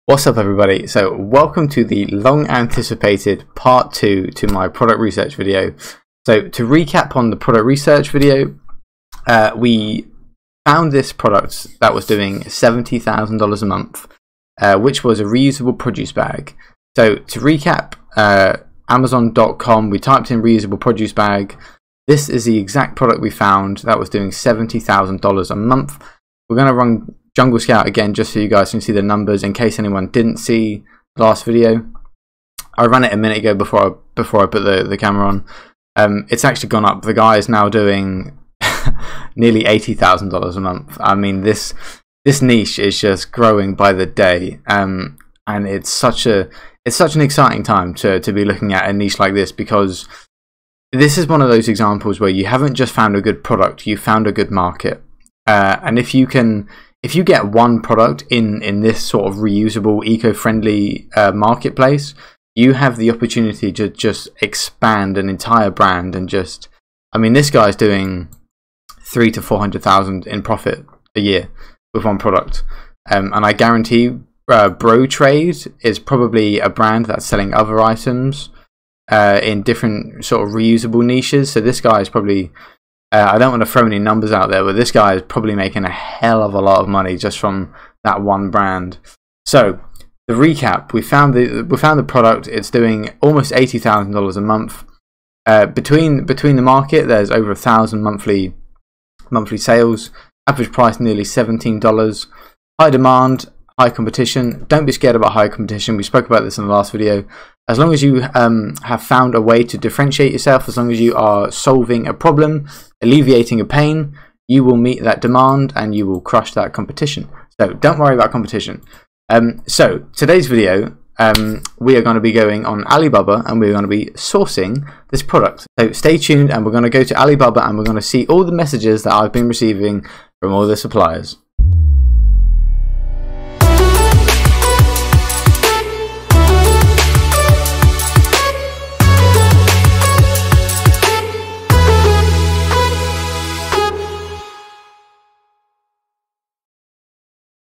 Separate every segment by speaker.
Speaker 1: What's up everybody? So welcome to the long anticipated part 2 to my product research video. So to recap on the product research video, we found this product that was doing $70,000 a month, which was a reusable produce bag. So to recap, Amazon.com, we typed in reusable produce bag. This is the exact product we found that was doing $70,000 a month. We're going to run Jungle Scout again just so you guys can see the numbers in case anyone didn't see the last video. I ran it a minute ago before I put the camera on. It's actually gone up. The guy is now doing nearly $80,000 a month. I mean, this niche is just growing by the day, and it's such an exciting time to be looking at a niche like this, because this is one of those examples where you haven't just found a good product, you found a good market. And if you get one product in this sort of reusable, eco-friendly marketplace, you have the opportunity to just expand an entire brand and just, I mean, this guy's doing $300,000 to $400,000 in profit a year with one product, and I guarantee Bro Trade is probably a brand that's selling other items in different sort of reusable niches. So this guy is probably, I don't want to throw any numbers out there, but this guy is probably making a hell of a lot of money just from that one brand. So the recap: we found the product. It's doing almost $80,000 a month. Between the market, there's over 1,000 monthly sales. Average price nearly $17. High demand, high competition. Don't be scared about high competition. We spoke about this in the last video. As long as you have found a way to differentiate yourself, as long as you are solving a problem, alleviating a pain, you will meet that demand and you will crush that competition. So don't worry about competition. So today's video, we are going to be going on Alibaba and we're going to be sourcing this product. So stay tuned, and we're going to go to Alibaba and we're going to see all the messages that I've been receiving from all the suppliers.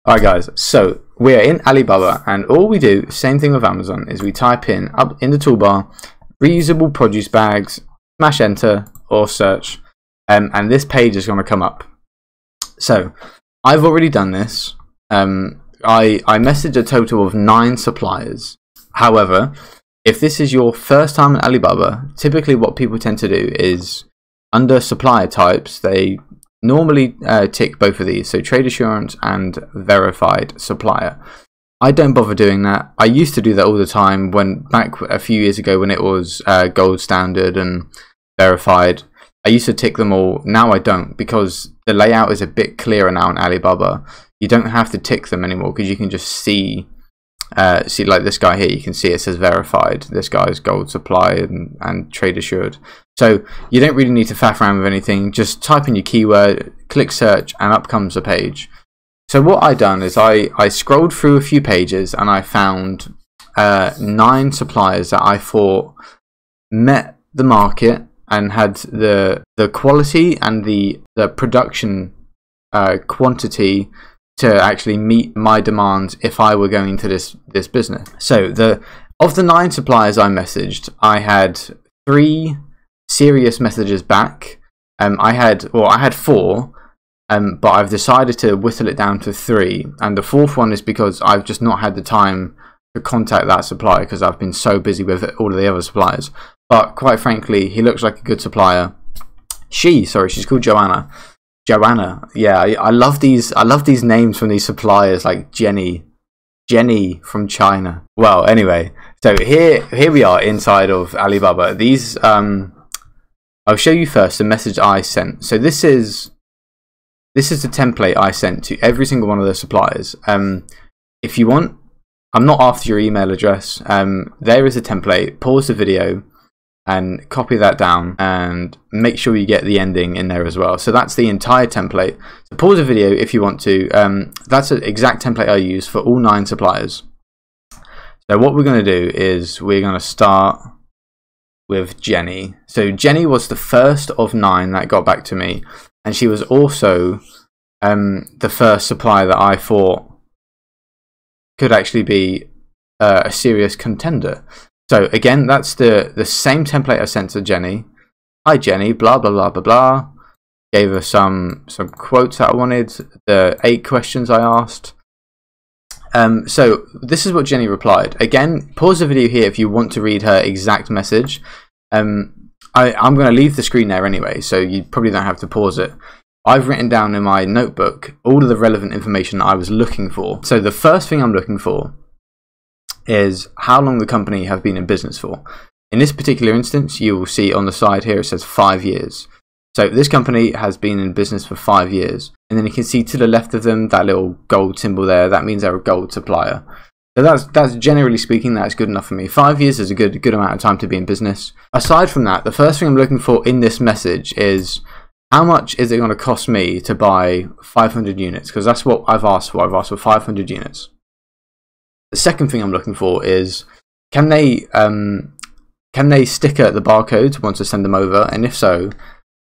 Speaker 1: Alright guys, so we are in Alibaba, and all we do, same thing with Amazon, is we type in up in the toolbar reusable produce bags, smash enter or search, and this page is going to come up. So I've already done this. I messaged a total of 9 suppliers. However, if this is your first time in Alibaba, typically what people tend to do is under supplier types, they normally tick both of these, so trade assurance and verified supplier. I don't bother doing that. I used to do that all the time back a few years ago when it was gold standard and verified. I used to tick them all. Now I don't, because the layout is a bit clearer now in Alibaba. You don't have to tick them anymore because you can just see like this guy here. You can see it says verified. This guy's gold supply and trade assured. So you don't really need to faff around with anything. Just type in your keyword, click search, and up comes a page. So what I done is I scrolled through a few pages and I found 9 suppliers that I thought met the market and had the quality and the production quantity to actually meet my demands if I were going to this business. So of the 9 suppliers I messaged, I had 3 serious messages back. I had 4, but I've decided to whittle it down to 3, and the 4th one is because I've just not had the time to contact that supplier because I've been so busy with all of the other suppliers. But quite frankly, he looks like a good supplier. She's called Joanna. Joanna, yeah, I love these names from these suppliers, like Jenny from China. Well, anyway, so here we are inside of Alibaba. These I'll show you first the message I sent. So this is the template I sent to every single one of the suppliers. If you want, I'm not after your email address. There is a template. Pause the video and copy that down, and make sure you get the ending in there as well. So that's the entire template. So pause the video if you want to. That's the exact template I use for all 9 suppliers. So what we're going to do is we're going to start with Jenny. So Jenny was the first of 9 that got back to me, and she was also the first supplier that I thought could actually be a serious contender. So again, that's the same template I sent to Jenny. Hi Jenny, blah blah blah blah blah. Gave her some quotes that I wanted, the 8 questions I asked. So this is what Jenny replied. Again, pause the video here if you want to read her exact message. I'm going to leave the screen there anyway, so you probably don't have to pause it. I've written down in my notebook all of the relevant information I was looking for. So the first thing I'm looking for is how long the company have been in business for. In this particular instance, you will see on the side here it says 5 years. So this company has been in business for 5 years. And then you can see to the left of them that little gold symbol there. That means they're a gold supplier. So that's generally speaking, that's good enough for me. 5 years is a good amount of time to be in business. Aside from that, the first thing I'm looking for in this message is how much is it going to cost me to buy 500 units? Because that's what I've asked for. I've asked for 500 units. The second thing I'm looking for is can they sticker the barcodes once I send them over? And if so,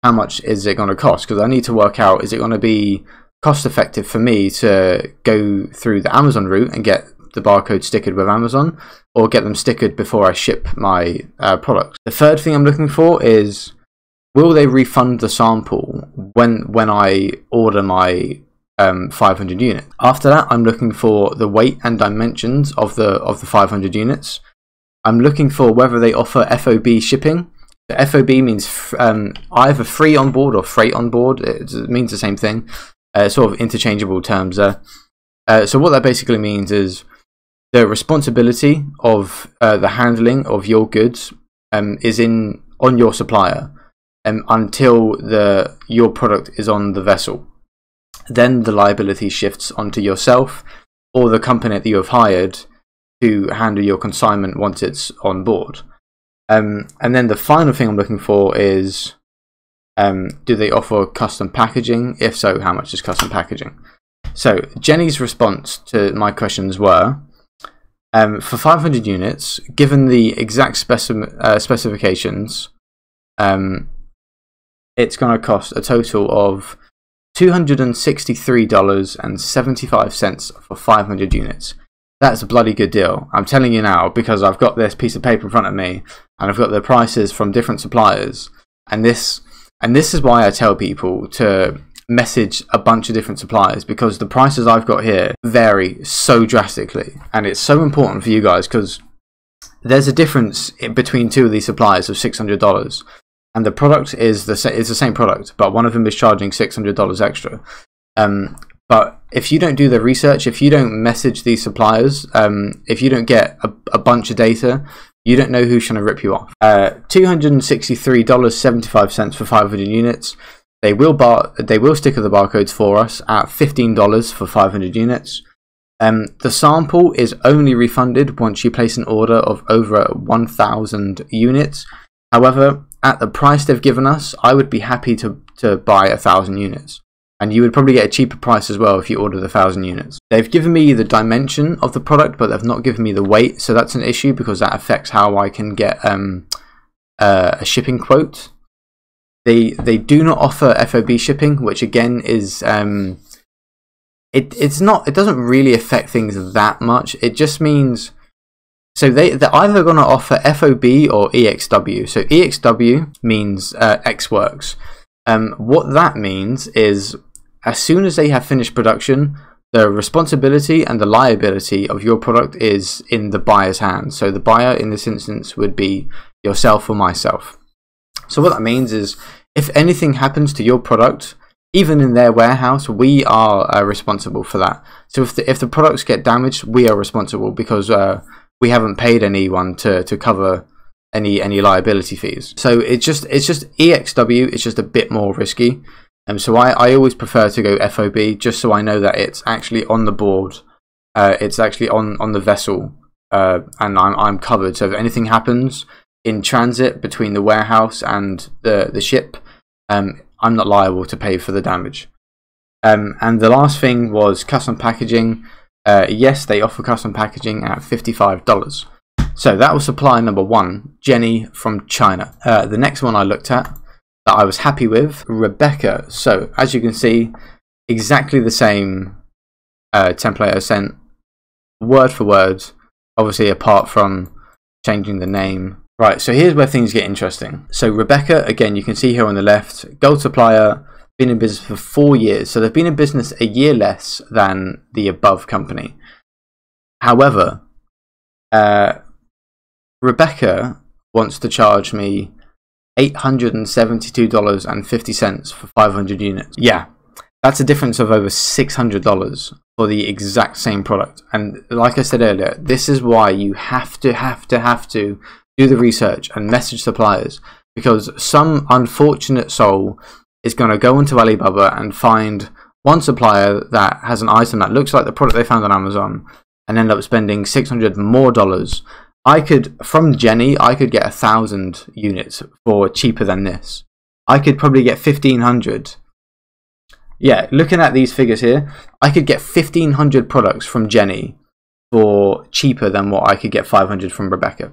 Speaker 1: how much is it going to cost? Because I need to work out, is it going to be cost effective for me to go through the Amazon route and get the barcode stickered with Amazon, or get them stickered before I ship my product? The third thing I'm looking for is, will they refund the sample when I order my 500 unit? After that, I'm looking for the weight and dimensions of the 500 units. I'm looking for whether they offer FOB shipping. The FOB means either free on board or freight on board. It means the same thing. Sort of interchangeable terms there. So what that basically means is the responsibility of the handling of your goods is on your supplier until your product is on the vessel. Then the liability shifts onto yourself or the company that you have hired to handle your consignment once it's on board. And then the final thing I'm looking for is, do they offer custom packaging? If so, how much is custom packaging? So Jenny's response to my questions were, for 500 units, given the exact specifications, it's going to cost a total of $263.75 for 500 units. That's a bloody good deal. I'm telling you now, because I've got this piece of paper in front of me and I've got the prices from different suppliers, and this is why I tell people to message a bunch of different suppliers, because the prices I've got here vary so drastically, and it's so important for you guys because there's a difference between two of these suppliers of $600, and the product is the same product, but one of them is charging $600 extra. But if you don't do the research, if you don't message these suppliers, if you don't get a bunch of data, you don't know who's trying to rip you off. $263.75 for 500 units. They will sticker the barcodes for us at $15 for 500 units. The sample is only refunded once you place an order of over 1,000 units. However, at the price they've given us, I would be happy to buy 1,000 units. And you would probably get a cheaper price as well if you ordered 1,000 units. They've given me the dimension of the product, but they've not given me the weight, so that's an issue because that affects how I can get a shipping quote. They do not offer FOB shipping, which again is it doesn't really affect things that much. It just means, so they're either going to offer FOB or EXW. So EXW means Ex Works. What that means is, as soon as they have finished production, the responsibility and the liability of your product is in the buyer's hands. So the buyer in this instance would be yourself or myself. So what that means is, if anything happens to your product, even in their warehouse, we are responsible for that. So if the products get damaged, we are responsible because we haven't paid anyone to cover any liability fees. So it's just EXW. It's just a bit more risky. So I always prefer to go FOB, just so I know that it's actually on the board, it's actually on the vessel, and I'm covered. So if anything happens in transit between the warehouse and the ship, I'm not liable to pay for the damage. And the last thing was custom packaging. Yes, they offer custom packaging at $55. So that was supply number 1, Jenny from China. The next one I looked at that I was happy with, Rebecca. So as you can see, exactly the same template I sent word for word, obviously apart from changing the name. Right, so here's where things get interesting. So Rebecca, again, you can see here on the left, gold supplier, been in business for 4 years. So they've been in business a year less than the above company. However, Rebecca wants to charge me $872.50 for 500 units. Yeah, that's a difference of over $600 for the exact same product. And like I said earlier, this is why you have to do the research and message suppliers, because some unfortunate soul is going to go into Alibaba and find one supplier that has an item that looks like the product they found on Amazon and end up spending $600 more. I could, from Jenny, I could get 1,000 units for cheaper than this. I could probably get 1,500. Yeah, looking at these figures here, I could get 1,500 products from Jenny for cheaper than what I could get 500 from Rebecca.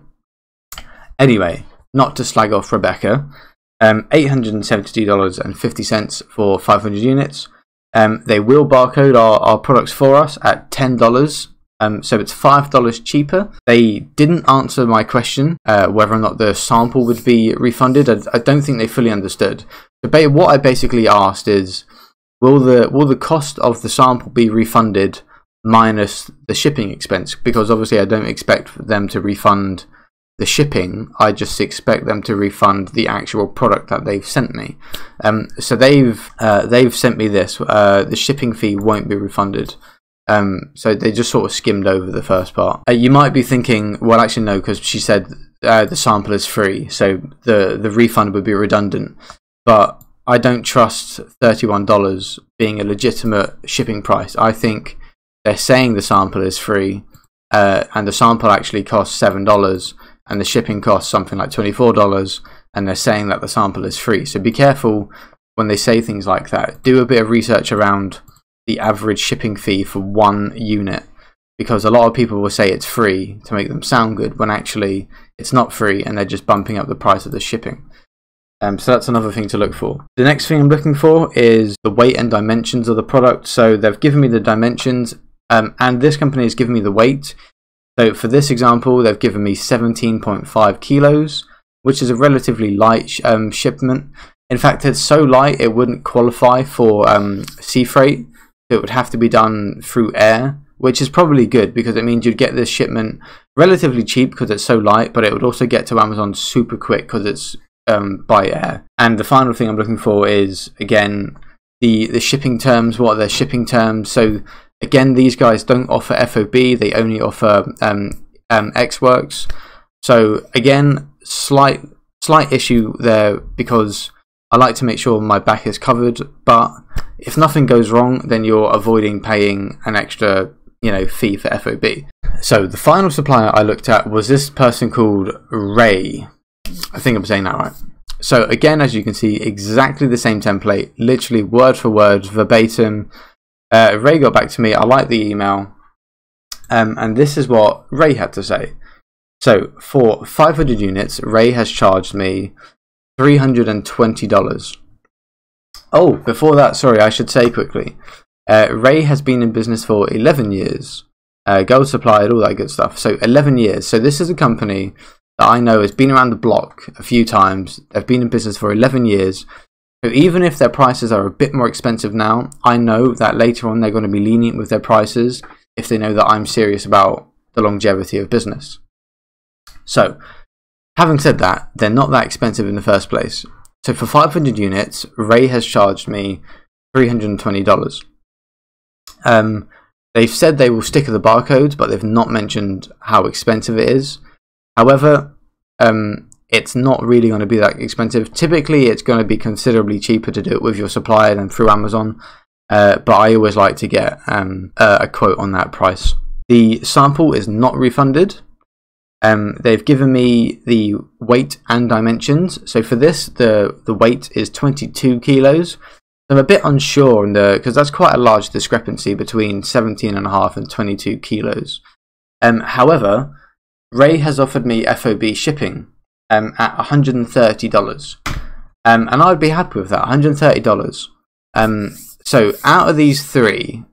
Speaker 1: Anyway, not to slag off Rebecca, $872.50 for 500 units. They will barcode our products for us at $10. So it's $5 cheaper. They didn't answer my question whether or not the sample would be refunded. I don't think they fully understood. What I basically asked is, will the cost of the sample be refunded minus the shipping expense? Because obviously I don't expect them to refund the shipping. I just expect them to refund the actual product that they've sent me. So they've sent me this. The shipping fee won't be refunded. So they just sort of skimmed over the first part. You might be thinking, well, actually no, because she said the sample is free, so the refund would be redundant. But I don't trust $31 being a legitimate shipping price. I think they're saying the sample is free, and the sample actually costs $7, and the shipping costs something like $24, and they're saying that the sample is free. So be careful when they say things like that. Do a bit of research around the average shipping fee for one unit, because a lot of people will say it's free to make them sound good when actually it's not free and they're just bumping up the price of the shipping. So that's another thing to look for. The next thing I'm looking for is the weight and dimensions of the product. So they've given me the dimensions, and this company has given me the weight. So for this example, they've given me 17.5 kilos, which is a relatively light shipment. In fact, it's so light it wouldn't qualify for sea freight. It would have to be done through air, which is probably good because it means you'd get this shipment relatively cheap because it's so light, but it would also get to Amazon super quick because it's by air. And the final thing I'm looking for is, again, the shipping terms. What are their shipping terms? So again, these guys don't offer FOB, they only offer Xworks. So again, slight issue there, because I like to make sure my back is covered, but if nothing goes wrong, then you're avoiding paying an extra, fee for FOB. So the final supplier I looked at was this person called Ray. I think I'm saying that right. So again, as you can see, exactly the same template, literally word for word, verbatim. Ray got back to me. I like the email, and this is what Ray had to say. So for 500 units, Ray has charged me $320. Oh, before that, sorry, I should say quickly, Ray has been in business for 11 years, gold supplied, all that good stuff. So 11 years. So this is a company that I know has been around the block a few times. They've been in business for 11 years. So even if their prices are a bit more expensive now, I know that later on they're going to be lenient with their prices if they know that I'm serious about the longevity of business. So, having said that, they're not that expensive in the first place. So for 500 units, Ray has charged me $320. They've said they will sticker the barcodes, but they've not mentioned how expensive it is. However, it's not really going to be that expensive. Typically, it's going to be considerably cheaper to do it with your supplier than through Amazon. But I always like to get a quote on that price. The sample is not refunded. They've given me the weight and dimensions. So for this, the weight is 22 kilos. I'm a bit unsure because that's quite a large discrepancy between 17.5 and 22 kilos. However, Ray has offered me FOB shipping at $130, and I'd be happy with that. $130. So out of these three,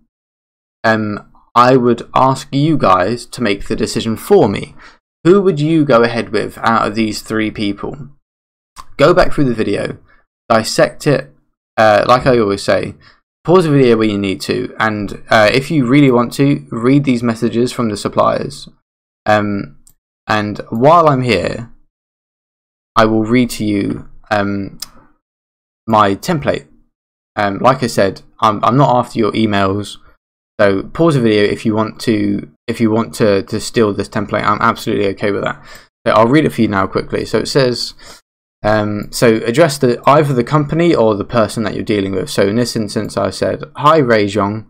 Speaker 1: I would ask you guys to make the decision for me. Who would you go ahead with out of these 3 people? Go back through the video, dissect it, like I always say, pause the video where you need to, and if you really want to, read these messages from the suppliers. And while I'm here, I will read to you my template. Like I said, I'm not after your emails, so pause the video if you want to steal this template. I'm absolutely okay with that. So I'll read it for you now quickly. So it says, so address either the company or the person that you're dealing with. So in this instance, I said, "Hi Ray Zhong.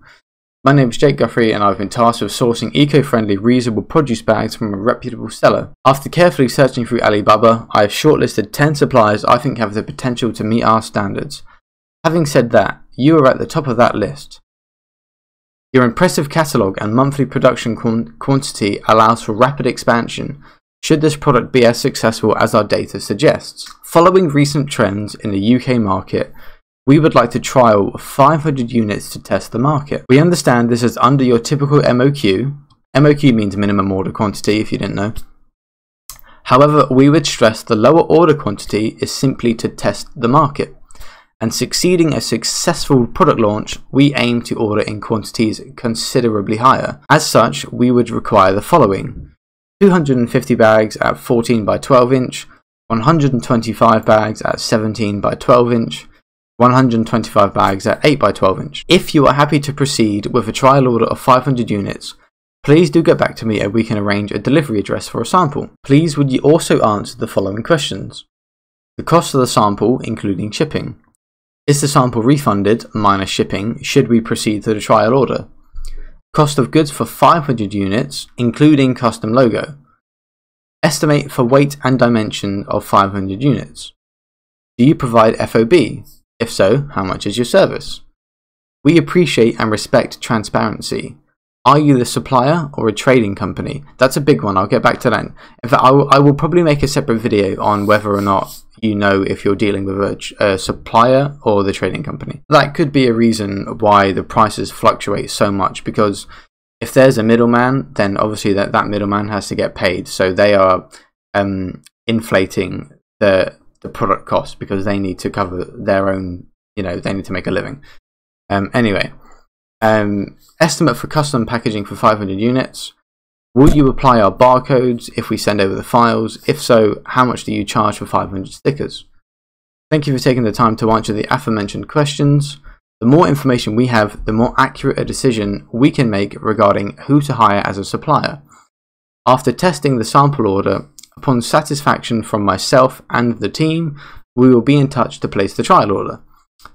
Speaker 1: My name is Jake Guthrie and I've been tasked with sourcing eco-friendly, reusable produce bags from a reputable seller. After carefully searching through Alibaba, I have shortlisted 10 suppliers I think have the potential to meet our standards. Having said that, you are at the top of that list. Your impressive catalogue and monthly production quantity allows for rapid expansion, should this product be as successful as our data suggests. Following recent trends in the UK market, we would like to trial 500 units to test the market. We understand this is under your typical MOQ. MOQ means minimum order quantity, if you didn't know. However, we would stress the lower order quantity is simply to test the market. And succeeding a successful product launch, we aim to order in quantities considerably higher. As such, we would require the following: 250 bags at 14 by 12 inch, 125 bags at 17 by 12 inch, 125 bags at 8 by 12 inch. If you are happy to proceed with a trial order of 500 units, please do get back to me and we can arrange a delivery address for a sample. Please would you also answer the following questions: the cost of the sample, including shipping. Is the sample refunded, minus shipping, should we proceed to the trial order? Cost of goods for 500 units, including custom logo. Estimate for weight and dimension of 500 units. Do you provide FOB? If so, how much is your service? We appreciate and respect transparency. Are you the supplier or a trading company? That's a big one. I'll get back to that. In fact, I will probably make a separate video on whether or not you know if you're dealing with a supplier or the trading company. That could be a reason why the prices fluctuate so much, because if there's a middleman, then obviously that middleman has to get paid. So they are inflating the product cost because they need to cover their own, they need to make a living. Anyway. Estimate for custom packaging for 500 units. Will you apply our barcodes if we send over the files? If so, how much do you charge for 500 stickers? Thank you for taking the time to answer the aforementioned questions. The more information we have, the more accurate a decision we can make regarding who to hire as a supplier. After testing the sample order, upon satisfaction from myself and the team, we will be in touch to place the trial order.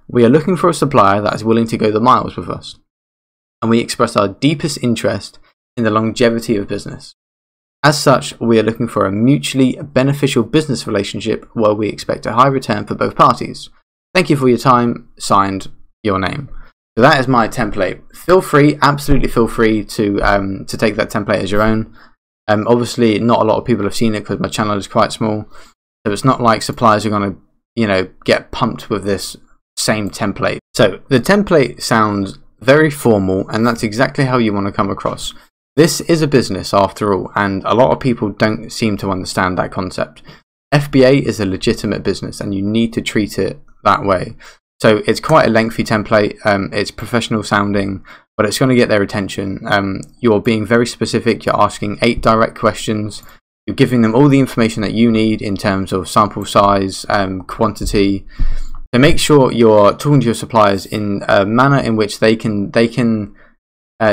Speaker 1: We are looking for a supplier that is willing to go the miles with us, and we express our deepest interest in the longevity of business. As such, we are looking for a mutually beneficial business relationship where we expect a high return for both parties. Thank you for your time. Signed, your name. So that is my template. Feel free, absolutely feel free to take that template as your own. Obviously, not a lot of people have seen it because my channel is quite small, so it's not like suppliers are going to, get pumped with this same template. So the template sounds very formal, and that's exactly how you want to come across. This is a business after all, and a lot of people don't seem to understand that concept. FBA is a legitimate business and you need to treat it that way. So it's quite a lengthy template, it's professional sounding, but it's going to get their attention. You're being very specific, you're asking 8 direct questions, you're giving them all the information that you need in terms of sample size, quantity. So make sure you're talking to your suppliers in a manner in which they can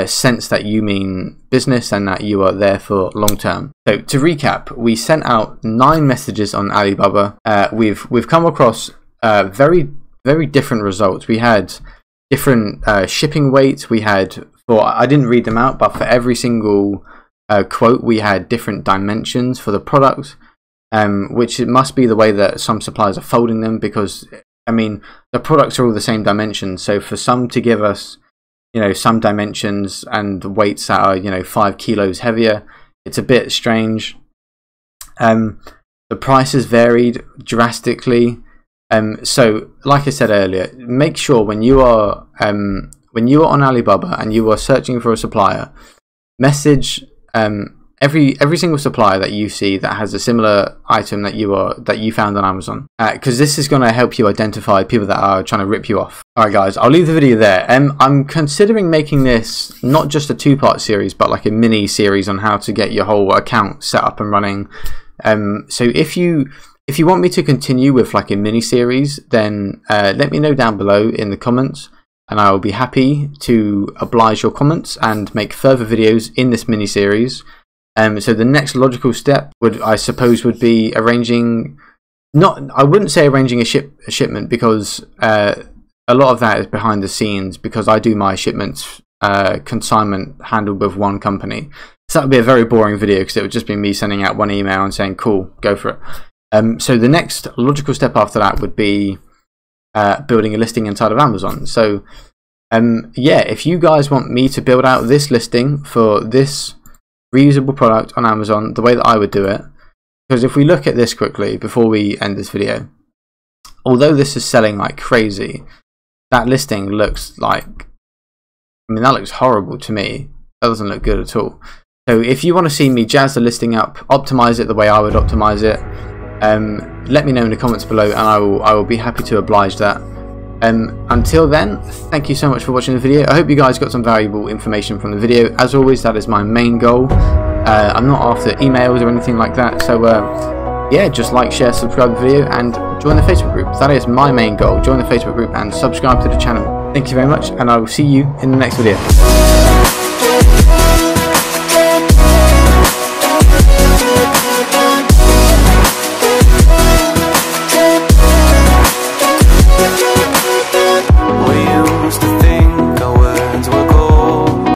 Speaker 1: sense that you mean business and that you are there for long term. So to recap, we sent out 9 messages on Alibaba. We've come across very different results. We had different shipping weights. We had, I didn't read them out, but for every single quote we had different dimensions for the product, which it must be the way that some suppliers are folding them, because I mean the products are all the same dimensions. So for some to give us some dimensions and weights that are 5 kilos heavier, it's a bit strange. The prices varied drastically. So like I said earlier, make sure when you are when you are on Alibaba and you are searching for a supplier, message every single supplier that you see that has a similar item that you found on Amazon, because this is going to help you identify people that are trying to rip you off. Alright guys, I'll leave the video there. I'm considering making this not just a 2-part series, but like a mini series on how to get your whole account set up and running. So if you want me to continue with like a mini series, then let me know down below in the comments, and I will be happy to oblige your comments and make further videos in this mini series. So the next logical step I suppose would be arranging, I wouldn't say arranging a shipment, because a lot of that is behind the scenes, because I do my shipments consignment handled with one company. So that would be a very boring video, because it would just be me sending out one email and saying, cool, go for it. So the next logical step after that would be building a listing inside of Amazon. So yeah, if you guys want me to build out this listing for this reusable product on Amazon the way that I would do it, because if we look at this quickly before we end this video, although this is selling like crazy, that listing looks like, I mean, that looks horrible to me. That doesn't look good at all. So if you want to see me jazz the listing up, optimize it the way I would optimize it, let me know in the comments below, and I will be happy to oblige that. Until then, thank you so much for watching the video. I hope you guys got some valuable information from the video. As always, that is my main goal. I'm not after emails or anything like that, so yeah, just like, share, subscribe to the video, and join the Facebook group. That is my main goal. Join the Facebook group and subscribe to the channel. Thank you very much, and I will see you in the next video.